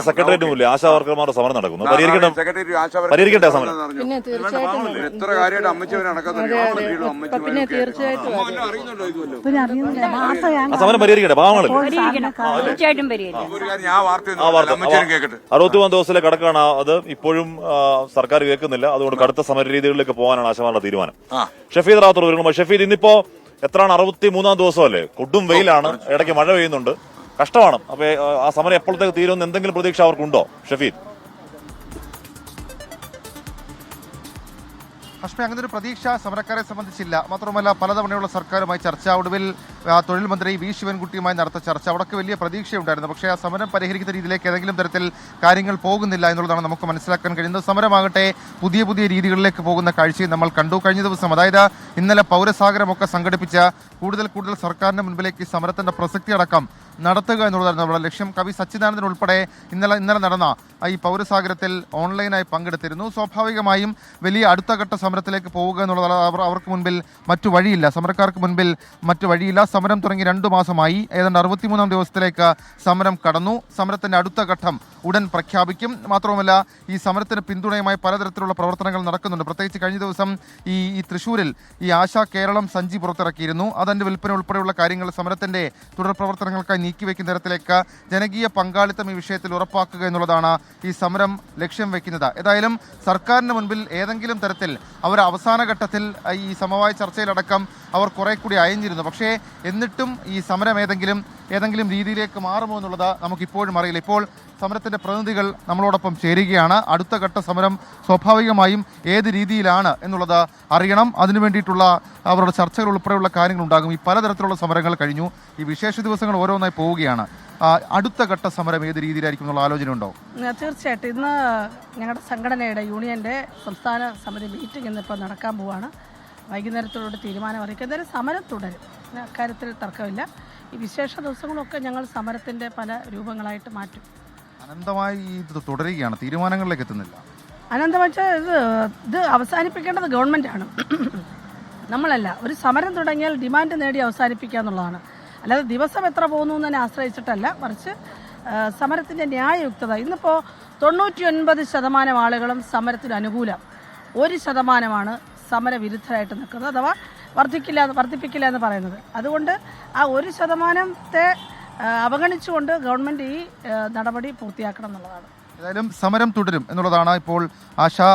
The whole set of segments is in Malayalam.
സെക്രട്ടേറിയറ്റ് മുന്നിൽ ആശാ വർക്കർമാരുടെ സമരം നടക്കുന്നു. പരിഹരിക്കട്ടെ സമരം. പിന്നെ തീർച്ചയായിട്ടും എത്ര കാര്യമായിട്ട് അമ്മച്ചി പിന്നെ തീർച്ചയായിട്ടും ആ സമരം പരിഹരിക്കട്ടെ. പാവങ്ങൾ തീർച്ചയായിട്ടും 61 ദിവസത്തിലെ കടക്കാണ് അത്. ഇപ്പോഴും സർക്കാർ കേൾക്കുന്നില്ല. അതുകൊണ്ട് കടുത്ത സമര രീതികളിലേക്ക് പോകാനാണ് ആശാമാരുടെ തീരുമാനം. ഷഫീദ് റാത്തൂർ വരുമ്പോൾ ഷഫീദ്, ഇന്നിപ്പോ എത്രയാണ് 63-ാം ദിവസമല്ലേ? കൊടും വെയിലാണ്, ഇടയ്ക്ക് മഴ പെയ്യുന്നുണ്ട്, കഷ്ടമാണ്. അപ്പൊ ആ സമരം എപ്പോഴത്തേക്ക് തീരുമെന്ന് എന്തെങ്കിലും പ്രതീക്ഷ അവർക്കുണ്ടോ ഷഫീദ്? ഹഷ്മി, അങ്ങനെ ഒരു പ്രതീക്ഷ സമരക്കാരെ സംബന്ധിച്ചില്ല. മാത്രമല്ല പലതവണയുള്ള സർക്കാരുമായി ചർച്ച, ഒടുവിൽ തൊഴിൽ മന്ത്രി വി ശിവൻകുട്ടിയുമായി നടത്തിയ ചർച്ച, അവിടൊക്കെ വലിയ പ്രതീക്ഷയുണ്ടായിരുന്നു. പക്ഷേ ആ സമരം പരിഹരിക്കുന്ന രീതിയിലേക്ക് ഏതെങ്കിലും തരത്തിൽ കാര്യങ്ങൾ പോകുന്നില്ല എന്നുള്ളതാണ് നമുക്ക് മനസ്സിലാക്കാൻ കഴിയുന്നത്. സമരമാകട്ടെ പുതിയ പുതിയ രീതികളിലേക്ക് പോകുന്ന കാഴ്ചയും നമ്മൾ കണ്ടു. കഴിഞ്ഞ ദിവസം, അതായത് ഇന്നലെ പൗരസാഗരമൊക്കെ സംഘടിപ്പിച്ച കൂടുതൽ സർക്കാരിന്റെ മുൻപിലേക്ക് ഈ സമരത്തിന്റെ പ്രസക്തി അടക്കം നടത്തുക എന്നുള്ളതായിരുന്നു നമ്മുടെ ലക്ഷ്യം. കവി സച്ചിദാനന്ദൻ ഉൾപ്പെടെ ഇന്നലെ നടന്ന ഈ പൗരസാഗരത്തിൽ ഓൺലൈനായി പങ്കെടുത്തിരുന്നു. സ്വാഭാവികമായും വലിയ അടുത്ത ഘട്ട സമരത്തിലേക്ക് പോവുക എന്നുള്ളതാണ് അവർക്ക് മുൻപിൽ മറ്റു വഴിയില്ല, സമരക്കാർക്ക് മുൻപിൽ മറ്റു വഴിയില്ല. സമരം തുടങ്ങി 2 മാസമായി, ഏതാണ്ട് 63-ാം ദിവസത്തിലേക്ക് സമരം കടന്നു. സമരത്തിന്റെ അടുത്ത ഘട്ടം ഉടൻ പ്രഖ്യാപിക്കും. മാത്രവുമല്ല ഈ സമരത്തിന് പിന്തുണയുമായി പലതരത്തിലുള്ള പ്രവർത്തനങ്ങൾ നടക്കുന്നുണ്ട്. പ്രത്യേകിച്ച് കഴിഞ്ഞ ദിവസം ഈ തൃശ്ശൂരിൽ ഈ ആശാ കേരളം സഞ്ചി പുറത്തിറക്കിയിരുന്നു. അതിന്റെ വിൽപ്പന ഉൾപ്പെടെയുള്ള കാര്യങ്ങൾ സമരത്തിന്റെ തുടർ പ്രവർത്തനങ്ങൾക്കായി നീക്കിവെക്കുന്ന തരത്തിലേക്ക് ജനകീയ പങ്കാളിത്തം ഈ വിഷയത്തിൽ ഉറപ്പാക്കുക എന്നുള്ളതാണ് ഈ സമരം ലക്ഷ്യം വെക്കുന്നത്. ഏതായാലും സർക്കാരിന് മുൻപിൽ ഏതെങ്കിലും തരത്തിൽ അവർ അവസാന ഘട്ടത്തിൽ ഈ സമവായ ചർച്ചയിലടക്കം അവർ കുറെ കൂടി അയഞ്ഞിരുന്നു. പക്ഷേ എന്നിട്ടും ഈ സമരം ഏതെങ്കിലും രീതിയിലേക്ക് മാറുമോ എന്നുള്ളത് നമുക്കിപ്പോഴും അറിയില്ല. ഇപ്പോൾ സമരത്തിന്റെ പ്രതിനിധികൾ നമ്മളോടൊപ്പം ചേരുകയാണ്. അടുത്ത ഘട്ട സമരം സ്വാഭാവികമായും ഏത് രീതിയിലാണ് എന്നുള്ളത് അറിയണം. അതിനു വേണ്ടിയിട്ടുള്ള അവരുടെ ചർച്ചകൾ ഉൾപ്പെടെയുള്ള കാര്യങ്ങളുണ്ടാകും. ഈ പലതരത്തിലുള്ള സമരങ്ങൾ കഴിഞ്ഞു, ഈ വിശേഷ ദിവസങ്ങൾ ഓരോന്നായി പോവുകയാണ്. അടുത്ത ഘട്ട സമരം ഏത് രീതിയിലായിരിക്കും എന്നുള്ള ആലോചന ഉണ്ടോ? തീർച്ചയായിട്ടും ഇന്ന് ഞങ്ങളുടെ സംഘടനയുടെ യൂണിയന്റെ സംസ്ഥാന സമിതി മീറ്റിംഗ് ഇന്നിപ്പോൾ നടക്കാൻ പോവുകയാണ്. വൈകുന്നേരത്തോടെ തീരുമാനം അറിയിക്കും. എന്തായാലും സമരം തുടരും, അക്കാര്യത്തിൽ തർക്കമില്ല. ഈ വിശേഷ ദിവസങ്ങളൊക്കെ ഞങ്ങൾ സമരത്തിന്റെ പല രൂപങ്ങളായിട്ട് മാറ്റും. അനന്തമായി ഇത് തുടരുകയാണ്, തീരുമാനങ്ങളിലേക്ക് എത്തുന്നില്ല. അനന്തമെച്ചാൽ ഇത് അവസാനിപ്പിക്കേണ്ടത് ഗവൺമെൻറ്റാണ്, നമ്മളല്ല. ഒരു സമരം തുടങ്ങിയാൽ ഡിമാൻഡ് നേടി അവസാനിപ്പിക്കുക എന്നുള്ളതാണ്. അല്ലാതെ ദിവസം എത്ര പോകുന്നു എന്നതിനെ ആശ്രയിച്ചിട്ടല്ല, മറിച്ച് സമരത്തിൻ്റെ ന്യായയുക്തത. ഇന്നിപ്പോൾ 99% ആളുകളും സമരത്തിന് അനുകൂലം, 1% സമരവിരുദ്ധരായിട്ട് നിൽക്കുന്നത്, അഥവാ വർദ്ധിപ്പിക്കില്ല എന്ന് പറയുന്നത്. അതുകൊണ്ട് ആ 1% അവഗണിച്ചുകൊണ്ട് ഗവൺമെൻറ് ഈ നടപടി പൂർത്തിയാക്കണം എന്നുള്ളതാണ്. ഏതായാലും സമരം തുടരും എന്നുള്ളതാണ് ഇപ്പോൾ ആശാ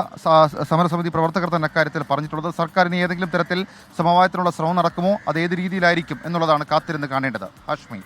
സമരസമിതി പ്രവർത്തകർ തന്നെ അക്കാര്യത്തിൽ പറഞ്ഞിട്ടുള്ളത്. സർക്കാരിന് ഏതെങ്കിലും തരത്തിൽ സമവായത്തിനുള്ള ശ്രമം നടക്കുമോ, അത് ഏത് രീതിയിലായിരിക്കും എന്നുള്ളതാണ് കാത്തിരുന്ന് കാണേണ്ടത്. ഹാഷ്മി.